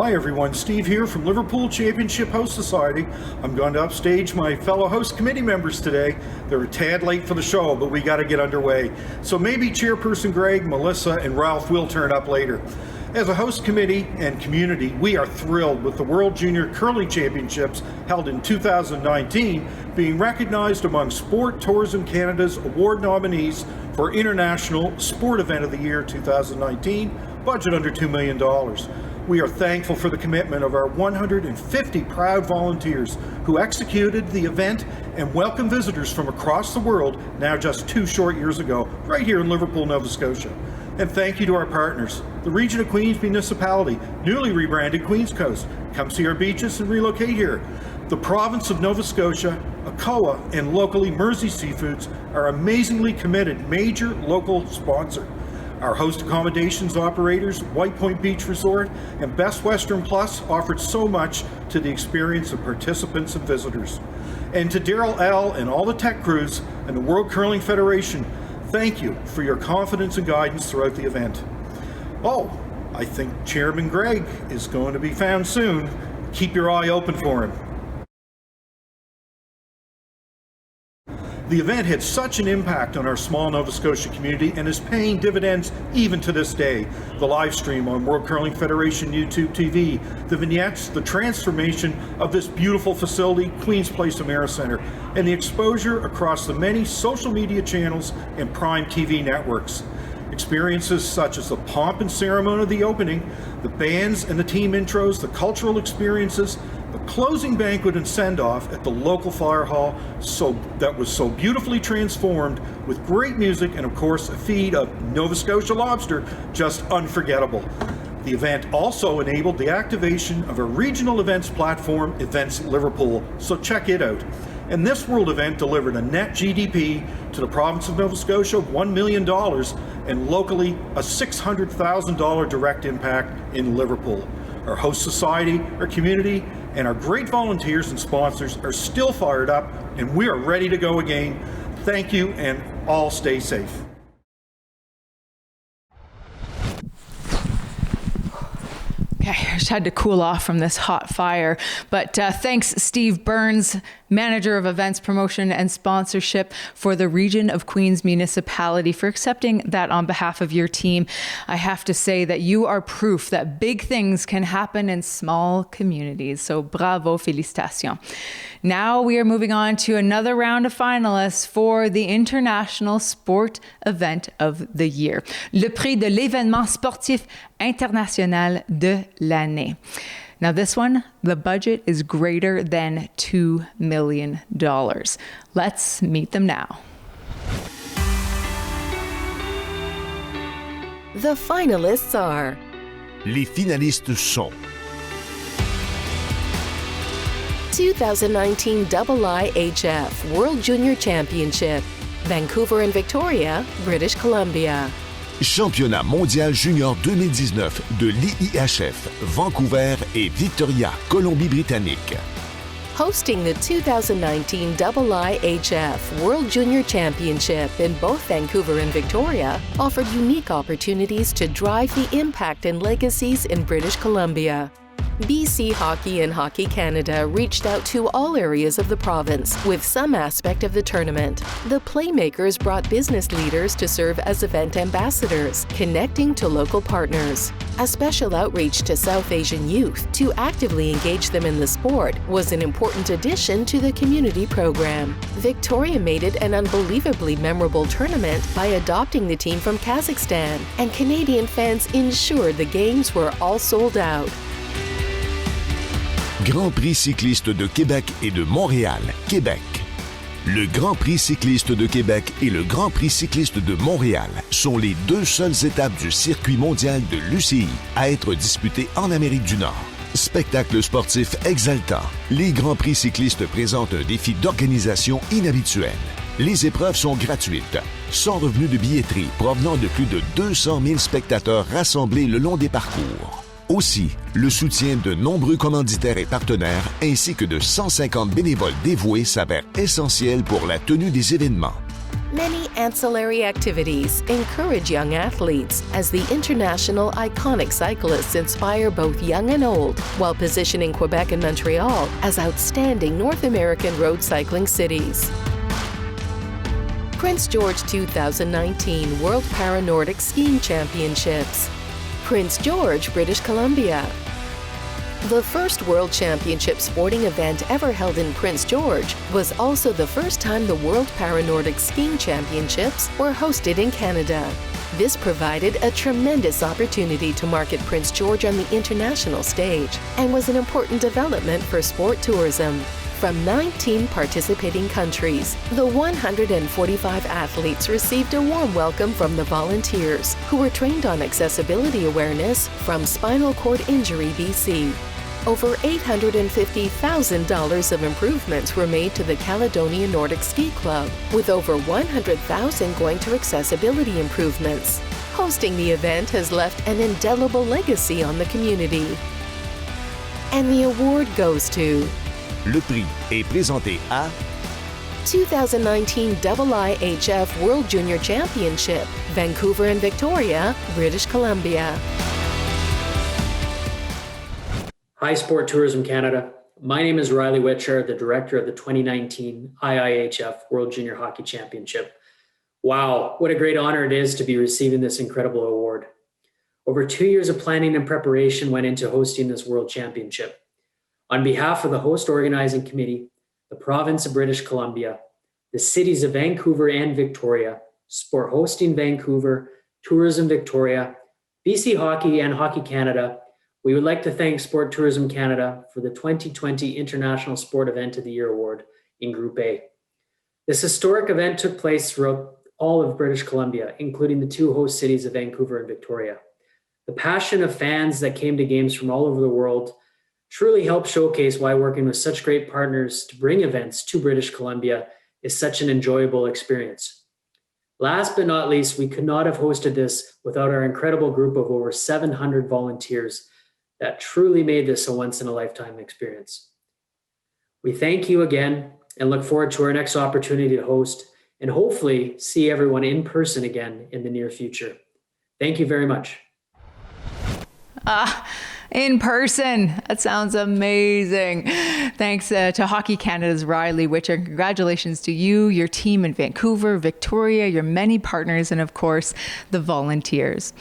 Hi everyone, Steve here from Liverpool Championship Host Society. I'm going to upstage my fellow host committee members today. They're a tad late for the show, but we got to get underway. So maybe Chairperson Greg, Melissa, and Ralph will turn up later. As a host committee and community, we are thrilled with the World Junior Curling Championships held in 2019 being recognized among Sport Tourism Canada's award nominees for International Sport Event of the Year 2019, budget under $2 million. We are thankful for the commitment of our 150 proud volunteers who executed the event and welcomed visitors from across the world now just 2 short years ago, right here in Liverpool, Nova Scotia. And thank you to our partners, the Region of Queens Municipality, newly rebranded Queens Coast. Come see our beaches and relocate here. The province of Nova Scotia, ACOA, and locally Mersey Seafoods are amazingly committed major local sponsor. Our host accommodations operators, White Point Beach Resort, and Best Western Plus offered so much to the experience of participants and visitors. And to Daryl L. and all the tech crews and the World Curling Federation, thank you for your confidence and guidance throughout the event. Oh, I think Chairman Greg is going to be found soon. Keep your eye open for him. The event had such an impact on our small Nova Scotia community and is paying dividends even to this day. The live stream on World Curling Federation YouTube TV, the vignettes, the transformation of this beautiful facility, Queen's Place Americenter, and the exposure across the many social media channels and Prime TV networks. Experiences such as the pomp and ceremony of the opening, the bands and the team intros, the cultural experiences, the closing banquet and send-off at the local fire hall that was so beautifully transformed with great music and of course a feed of Nova Scotia lobster, just unforgettable. The event also enabled the activation of a regional events platform, Events Liverpool, so check it out. And this World event delivered a net GDP to the province of Nova Scotia of $1 million and locally a $600,000 direct impact in Liverpool. Our host society, our community, and our great volunteers and sponsors are still fired up, and we are ready to go again. Thank you, and all stay safe. Okay, I just had to cool off from this hot fire. But thanks, Steve Burns, Manager of Events Promotion and Sponsorship for the Region of Queens Municipality, for accepting that on behalf of your team. I have to say that you are proof that big things can happen in small communities. So bravo, félicitations. Now we are moving on to another round of finalists for the International Sport Event of the Year, le prix de l'événement sportif international de l'année. Now this one, the budget is greater than $2 million. Let's meet them now. The finalists are... Les finalistes sont 2019 IIHF World Junior Championship, Vancouver and Victoria, British Columbia. Championnat mondial junior 2019 de l'IIHF, Vancouver et Victoria, Colombie-Britannique. Hosting the 2019 IIHF World Junior Championship in both Vancouver and Victoria offered unique opportunities to drive the impact and legacies in British Columbia. BC Hockey and Hockey Canada reached out to all areas of the province with some aspect of the tournament. The Playmakers brought business leaders to serve as event ambassadors, connecting to local partners. A special outreach to South Asian youth to actively engage them in the sport was an important addition to the community program. Victoria made it an unbelievably memorable tournament by adopting the team from Kazakhstan, and Canadian fans ensured the games were all sold out. Grand Prix cycliste de Québec et de Montréal, Québec. Le Grand Prix cycliste de Québec et le Grand Prix cycliste de Montréal sont les deux seules étapes du circuit mondial de l'UCI à être disputées en Amérique du Nord. Spectacle sportif exaltant, les Grands Prix cyclistes présentent un défi d'organisation inhabituel. Les épreuves sont gratuites, sans revenu de billetterie provenant de plus de 200 000 spectateurs rassemblés le long des parcours. Aussi, le soutien de nombreux commanditaires et partenaires ainsi que de 150 bénévoles dévoués s'avère essentiel pour la tenue des événements. Many ancillary activities encourage young athletes as the international iconic cyclists inspire both young and old, while positioning Quebec and Montreal as outstanding North American road cycling cities. Prince George 2019 World Para-Nordic Skiing Championships. Prince George, British Columbia. The first World Championship sporting event ever held in Prince George was also the first time the World Para-Nordic Skiing Championships were hosted in Canada. This provided a tremendous opportunity to market Prince George on the international stage and was an important development for sport tourism. From 19 participating countries, the 145 athletes received a warm welcome from the volunteers, who were trained on accessibility awareness from Spinal Cord Injury BC. Over $850,000 of improvements were made to the Caledonia Nordic Ski Club, with over $100,000 going to accessibility improvements. Hosting the event has left an indelible legacy on the community. And the award goes to... Le prix est présenté à 2019 IIHF World Junior Championship, Vancouver and Victoria, British Columbia. Hi, Sport Tourism Canada. My name is Riley Witcher, the director of the 2019 IIHF World Junior Hockey Championship. Wow, what a great honor it is to be receiving this incredible award. Over 2 years of planning and preparation went into hosting this World Championship. On behalf of the host organizing committee, the province of British Columbia, the cities of Vancouver and Victoria, Sport Hosting Vancouver, Tourism Victoria, BC Hockey and Hockey Canada, we would like to thank Sport Tourism Canada for the 2020 International Sport Event of the Year Award in Group A. This historic event took place throughout all of British Columbia, including the two host cities of Vancouver and Victoria. The passion of fans that came to games from all over the world truly helped showcase why working with such great partners to bring events to British Columbia is such an enjoyable experience. Last but not least, we could not have hosted this without our incredible group of over 700 volunteers that truly made this a once-in-a-lifetime experience. We thank you again and look forward to our next opportunity to host and hopefully see everyone in person again in the near future. Thank you very much. In person. That sounds amazing. Thanks to Hockey Canada's Riley Witcher. Congratulations to you, your team in Vancouver, Victoria, your many partners, and of course, the volunteers.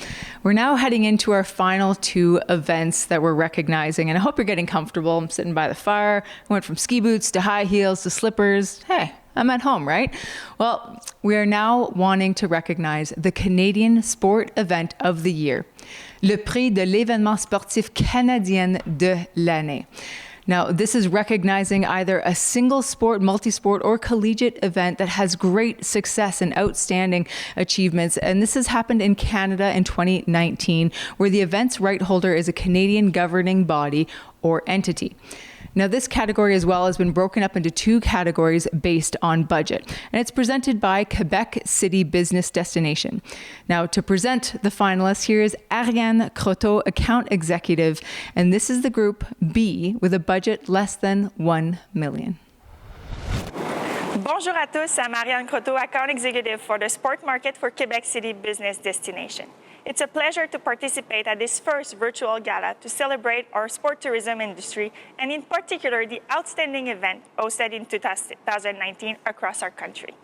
We're now heading into our final two events that we're recognizing, and I hope you're getting comfortable. I'm sitting by the fire. I went from ski boots to high heels to slippers. Hey, I'm at home, right? Well, we are now wanting to recognize the Canadian Sport Event of the Year, le prix de l'événement sportif canadien de l'année. Now, this is recognizing either a single sport, multi-sport, or collegiate event that has great success and outstanding achievements. And this has happened in Canada in 2019, where the event's right holder is a Canadian governing body or entity. Now, this category as well has been broken up into two categories based on budget, and it's presented by Quebec City Business Destination. Now, to present the finalists, here is Ariane Croteau, Account Executive, and this is the group B with a budget less than $1 million. Bonjour à tous, I'm Ariane Croteau, Account Executive for the Sport Market for Quebec City Business Destination. It's a pleasure to participate at this first virtual gala to celebrate our sport tourism industry and in particular the outstanding event hosted in 2019 across our country.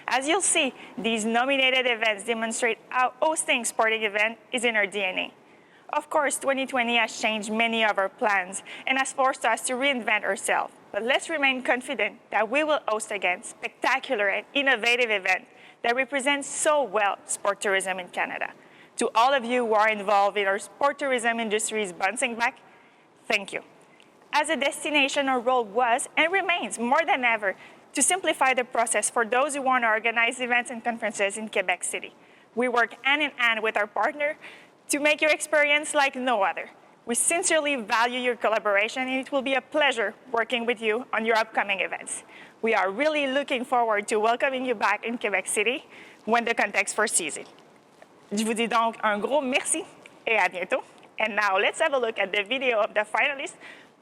As you'll see, these nominated events demonstrate how hosting sporting event is in our DNA. Of course, 2020 has changed many of our plans and has forced us to reinvent ourselves. But let's remain confident that we will host again spectacular and innovative events that represent so well sport tourism in Canada. To all of you who are involved in our sport tourism industry's bouncing back, thank you. As a destination, our role was and remains more than ever to simplify the process for those who want to organize events and conferences in Quebec City. We work hand in hand with our partner to make your experience like no other. We sincerely value your collaboration, and it will be a pleasure working with you on your upcoming events. We are really looking forward to welcoming you back in Quebec City when the context foresees it. Je vous dis donc un gros merci et à bientôt. And now let's have a look at the video of the finalists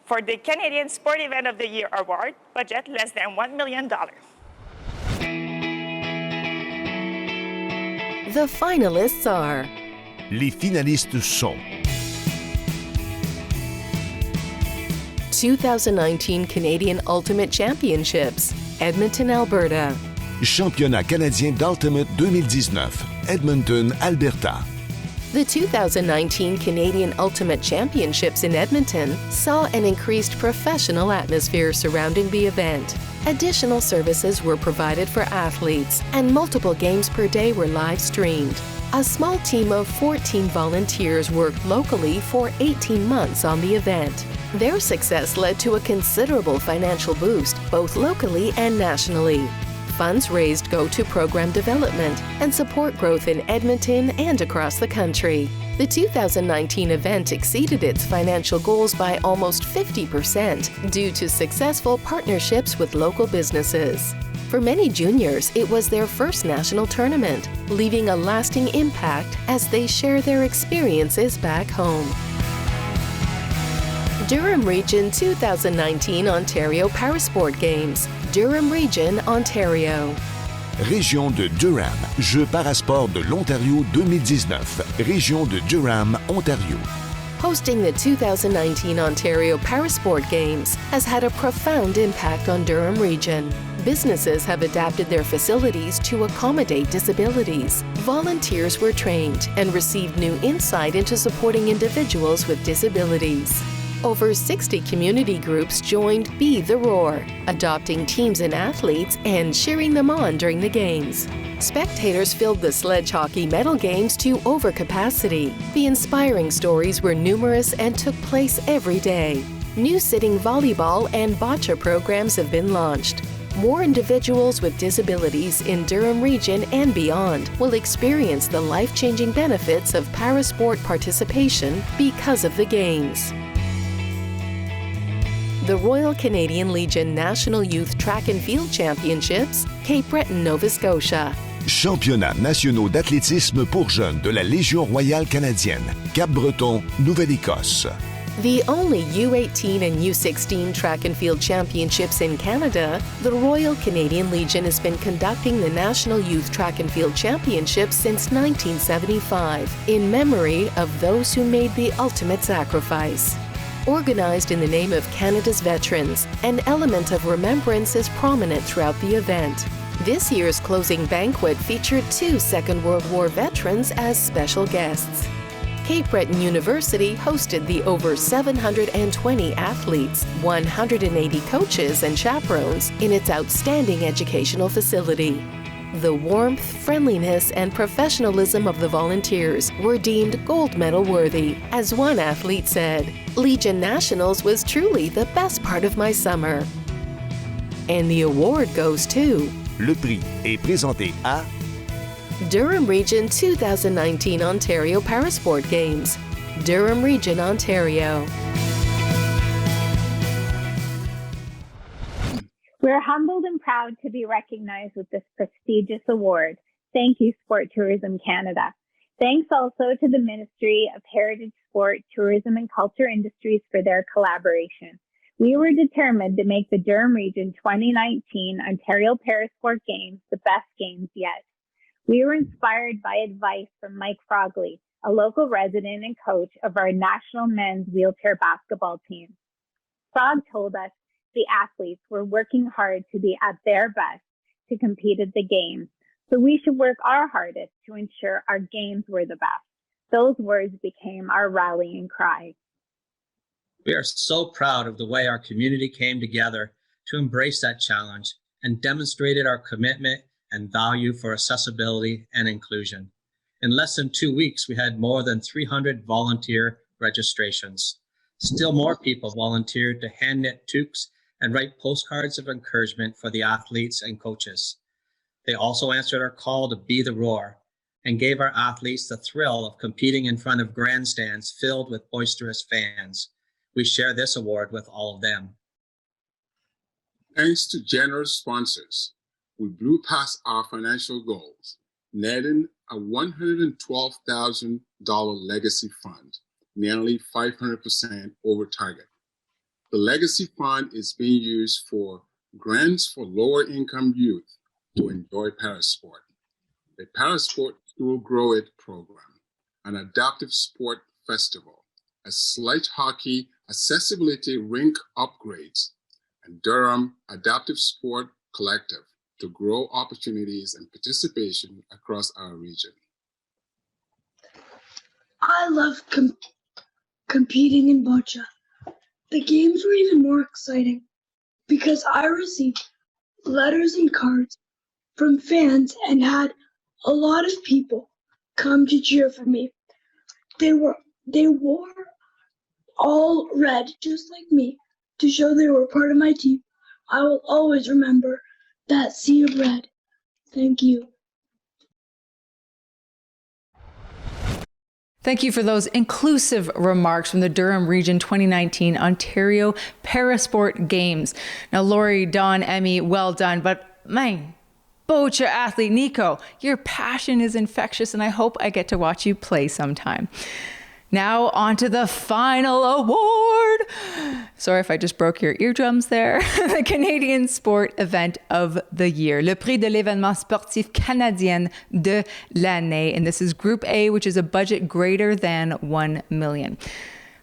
for the Canadian Sport Event of the Year Award, budget less than $1 million. The finalists are... Les finalistes sont 2019 Canadian Ultimate Championships, Edmonton, Alberta. Championnat canadien d'Ultimate 2019, Edmonton, Alberta. The 2019 Canadian Ultimate Championships in Edmonton saw an increased professional atmosphere surrounding the event. Additional services were provided for athletes, and multiple games per day were live streamed. A small team of 14 volunteers worked locally for 18 months on the event. Their success led to a considerable financial boost, both locally and nationally. Funds raised go to program development and support growth in Edmonton and across the country. The 2019 event exceeded its financial goals by almost 50% due to successful partnerships with local businesses. For many juniors, it was their first national tournament, leaving a lasting impact as they share their experiences back home. Durham Region 2019 Ontario Parasport Games, Durham Region, Ontario. Région de Durham, Jeux parasport de l'Ontario 2019, Région de Durham, Ontario. Hosting the 2019 Ontario Parasport Games has had a profound impact on Durham Region. Businesses have adapted their facilities to accommodate disabilities. Volunteers were trained and received new insight into supporting individuals with disabilities. Over 60 community groups joined Be the Roar, adopting teams and athletes and cheering them on during the games. Spectators filled the sledge hockey medal games to overcapacity. The inspiring stories were numerous and took place every day. New sitting volleyball and bocce programs have been launched. more individuals with disabilities in Durham Region and beyond will experience the life-changing benefits of parasport participation because of the Games. The Royal Canadian Legion National Youth Track and Field Championships, Cape Breton, Nova Scotia. Championnats nationaux d'athlétisme pour jeunes de la Légion royale canadienne, Cap-Breton, Nouvelle-Écosse. The only U18 and U16 track and field championships in Canada, the Royal Canadian Legion has been conducting the National Youth Track and Field Championships since 1975 in memory of those who made the ultimate sacrifice. Organized in the name of Canada's veterans, an element of remembrance is prominent throughout the event. This year's closing banquet featured 2 Second World War veterans as special guests. Cape Breton University hosted the over 720 athletes, 180 coaches and chaperones in its outstanding educational facility. The warmth, friendliness, and professionalism of the volunteers were deemed gold medal worthy. As one athlete said, Legion Nationals was truly the best part of my summer. And the award goes to Le prix est présenté à Durham Region 2019 Ontario Parasport Games, Durham Region, Ontario. We're humbled and proud to be recognized with this prestigious award. Thank you, Sport Tourism Canada. Thanks also to the Ministry of Heritage, Sport, Tourism and Culture Industries for their collaboration. We were determined to make the Durham Region 2019 Ontario Parasport Games the best games yet. We were inspired by advice from Mike Frogley, a local resident and coach of our national men's wheelchair basketball team. Frog told us the athletes were working hard to be at their best to compete at the games, so we should work our hardest to ensure our games were the best. Those words became our rallying cry. We are so proud of the way our community came together to embrace that challenge and demonstrated our commitment and value for accessibility and inclusion. In less than 2 weeks, we had more than 300 volunteer registrations. Still more people volunteered to hand knit toques and write postcards of encouragement for the athletes and coaches. They also answered our call to be the roar and gave our athletes the thrill of competing in front of grandstands filled with boisterous fans. We share this award with all of them. Thanks to generous sponsors, we blew past our financial goals, netting a $112,000 legacy fund, nearly 500% over target. The legacy fund is being used for grants for lower-income youth to enjoy parasport, a parasport school grow it program, an adaptive sport festival, a sledge hockey accessibility rink upgrades, and Durham Adaptive Sport Collective to grow opportunities and participation across our region. I love competing in bocce. The games were even more exciting because I received letters and cards from fans and had a lot of people come to cheer for me. They wore all red, just like me, to show they were part of my team. I will always remember that sea of red. Thank you. Thank you for those inclusive remarks from the Durham Region 2019 Ontario Parasport Games. Now, Lori, Dawn, Emmy, well done, but man, bocce athlete Nico, your passion is infectious, and I hope I get to watch you play sometime. Now on to the final award. Sorry if I just broke your eardrums there. The Canadian Sport Event of the Year. Le prix de l'événement sportif canadien de l'année. And this is Group A, which is a budget greater than $1 million.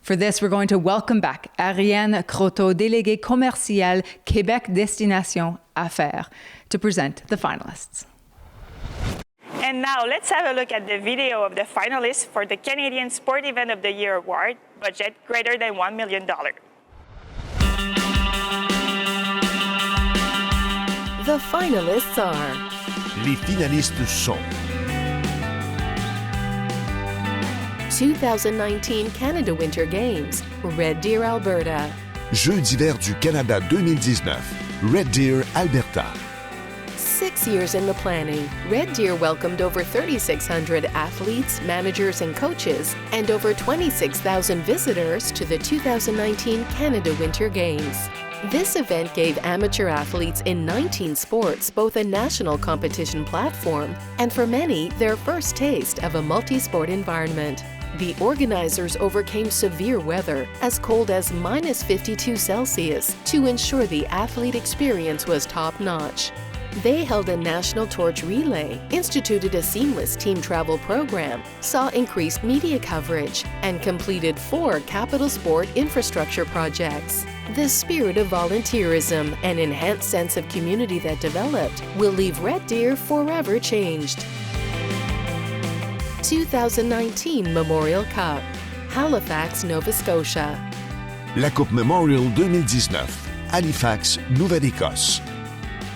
For this, we're going to welcome back Ariane Croteau, déléguée commerciale Québec Destination Affaires, to present the finalists. And now let's have a look at the video of the finalists for the Canadian Sport Event of the Year Award, budget greater than $1 million. The finalists are... Les finalistes sont 2019 Canada Winter Games, Red Deer, Alberta. Jeux d'hiver du Canada 2019, Red Deer, Alberta. 6 years in the planning, Red Deer welcomed over 3,600 athletes, managers, and coaches, and over 26,000 visitors to the 2019 Canada Winter Games. This event gave amateur athletes in 19 sports both a national competition platform and, for many, their first taste of a multi-sport environment. The organizers overcame severe weather, as cold as -52 Celsius, to ensure the athlete experience was top-notch. They held a national torch relay, instituted a seamless team travel program, saw increased media coverage, and completed 4 capital sport infrastructure projects. The spirit of volunteerism and enhanced sense of community that developed will leave Red Deer forever changed. 2019 Memorial Cup, Halifax, Nova Scotia. La Coupe Memorial 2019, Halifax, Nouvelle-Écosse.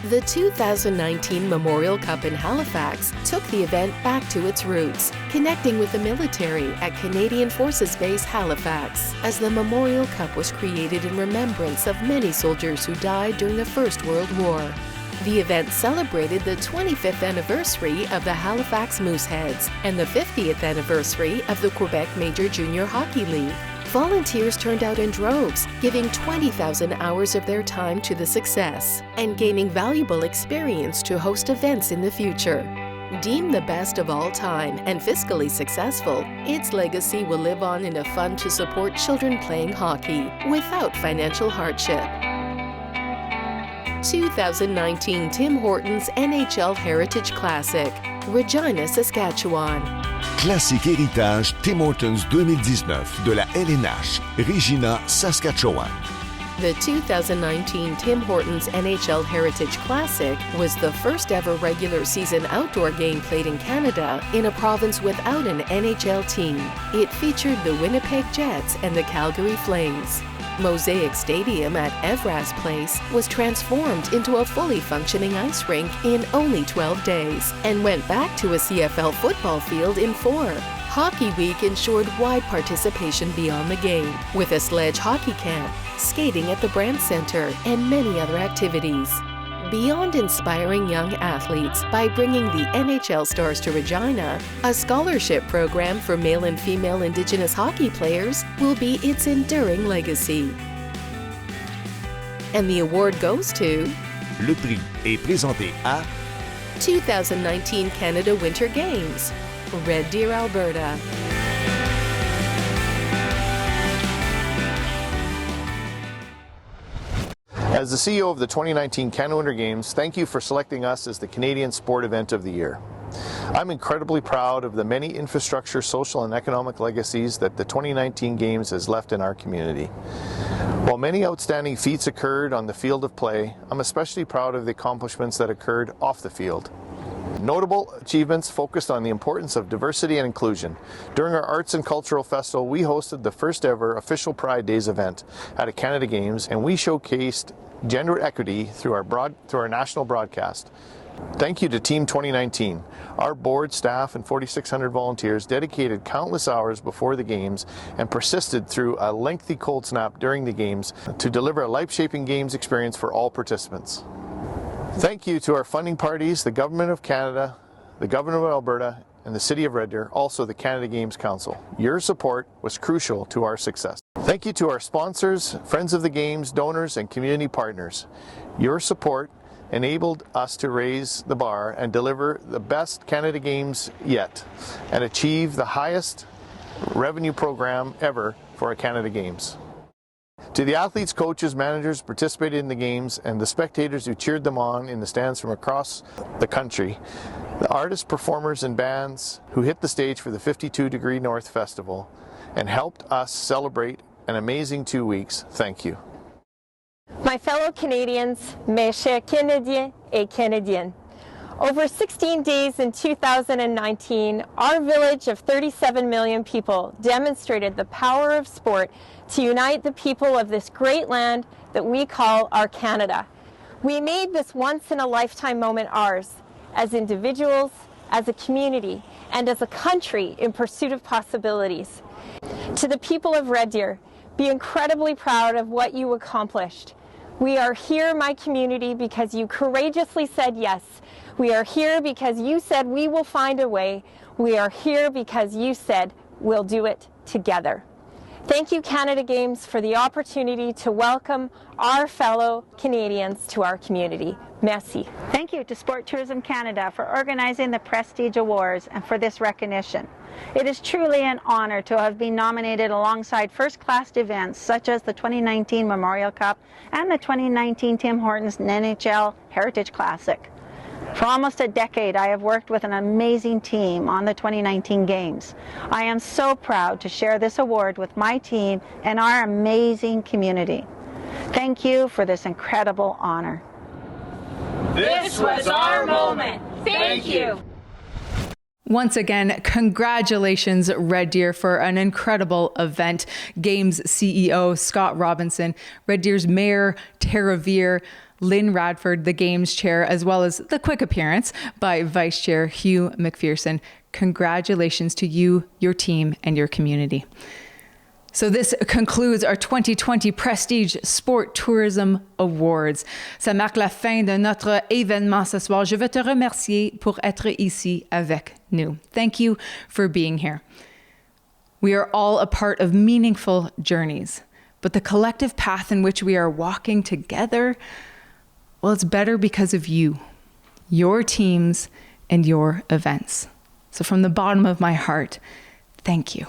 The 2019 Memorial Cup in Halifax took the event back to its roots, connecting with the military at Canadian Forces Base Halifax, as the Memorial Cup was created in remembrance of many soldiers who died during the First World War. The event celebrated the 25th anniversary of the Halifax Mooseheads and the 50th anniversary of the Quebec Major Junior Hockey League. Volunteers turned out in droves, giving 20,000 hours of their time to the success and gaining valuable experience to host events in the future. Deemed the best of all time and fiscally successful, its legacy will live on in a fund to support children playing hockey without financial hardship. 2019 Tim Hortons NHL Heritage Classic, Regina, Saskatchewan. Classique héritage Tim Hortons 2019 de la LNH, Regina, Saskatchewan. The 2019 Tim Hortons NHL Heritage Classic was the first ever regular season outdoor game played in Canada in a province without an NHL team. It featured the Winnipeg Jets and the Calgary Flames. Mosaic Stadium at Evraz Place was transformed into a fully functioning ice rink in only 12 days and went back to a CFL football field in 4. Hockey Week ensured wide participation beyond the game, with a sledge hockey camp, skating at the Brand Center, and many other activities. Beyond inspiring young athletes by bringing the NHL stars to Regina, a scholarship program for male and female Indigenous hockey players will be its enduring legacy. And the award goes to... Le prix est présenté à 2019 Canada Winter Games, Red Deer, Alberta. As the CEO of the 2019 Canada Winter Games, thank you for selecting us as the Canadian Sport Event of the Year. I'm incredibly proud of the many infrastructure, social and economic legacies that the 2019 Games has left in our community. While many outstanding feats occurred on the field of play, I'm especially proud of the accomplishments that occurred off the field. Notable achievements focused on the importance of diversity and inclusion. During our Arts and Cultural Festival, we hosted the first ever official Pride Days event at a Canada Games, and we showcased gender equity through our national broadcast. Thank you to Team 2019. Our board, staff, and 4,600 volunteers dedicated countless hours before the Games and persisted through a lengthy cold snap during the Games to deliver a life-shaping Games experience for all participants. Thank you to our funding parties, the Government of Canada, the Government of Alberta, and the City of Red Deer, also the Canada Games Council. Your support was crucial to our success. Thank you to our sponsors, friends of the Games, donors, and community partners. Your support enabled us to raise the bar and deliver the best Canada Games yet, and achieve the highest revenue program ever for a Canada Games. To the athletes, coaches, managers participated in the Games, and the spectators who cheered them on in the stands from across the country, the artists, performers, and bands who hit the stage for the 52 Degree North Festival and helped us celebrate an amazing 2 weeks, thank you. My fellow Canadians, mes chers Canadiens et Canadiennes, over 16 days in 2019, our village of 37 million people demonstrated the power of sport to unite the people of this great land that we call our Canada. We made this once-in-a-lifetime moment ours, as individuals, as a community, and as a country in pursuit of possibilities. To the people of Red Deer, be incredibly proud of what you accomplished. We are here, my community, because you courageously said yes. We are here because you said we will find a way. We are here because you said we'll do it together. Thank you, Canada Games, for the opportunity to welcome our fellow Canadians to our community. Merci. Thank you to Sport Tourism Canada for organizing the Prestige Awards and for this recognition. It is truly an honor to have been nominated alongside first-class events such as the 2019 Memorial Cup and the 2019 Tim Hortons NHL Heritage Classic. For almost a decade, I have worked with an amazing team on the 2019 Games. I am so proud to share this award with my team and our amazing community. Thank you for this incredible honor. This was our moment. Thank you. Once again, congratulations, Red Deer, for an incredible event. Games CEO Scott Robinson, Red Deer's Mayor Tara Veer, Lynn Radford, the Games Chair, as well as the quick appearance by Vice Chair Hugh McPherson. Congratulations to you, your team, and your community. So this concludes our 2020 Prestige Sport Tourism Awards. Ça marque la fin de notre événement ce soir. Je veux te remercier pour être ici avec nous. Thank you for being here. We are all a part of meaningful journeys, but the collective path in which we are walking together, well, it's better because of you, your teams, and your events. So from the bottom of my heart, thank you.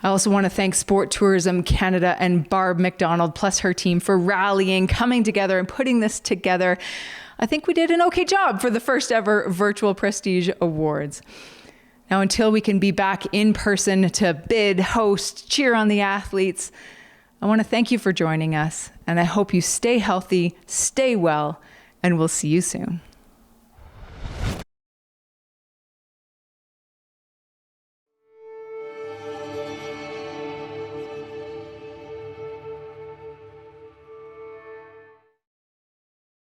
I also want to thank Sport Tourism Canada and Barb McDonald plus her team for rallying, coming together and putting this together. I think we did an okay job for the first ever virtual Prestige Awards. Now, until we can be back in person to bid, host, cheer on the athletes, I want to thank you for joining us, and I hope you stay healthy, stay well, and we'll see you soon.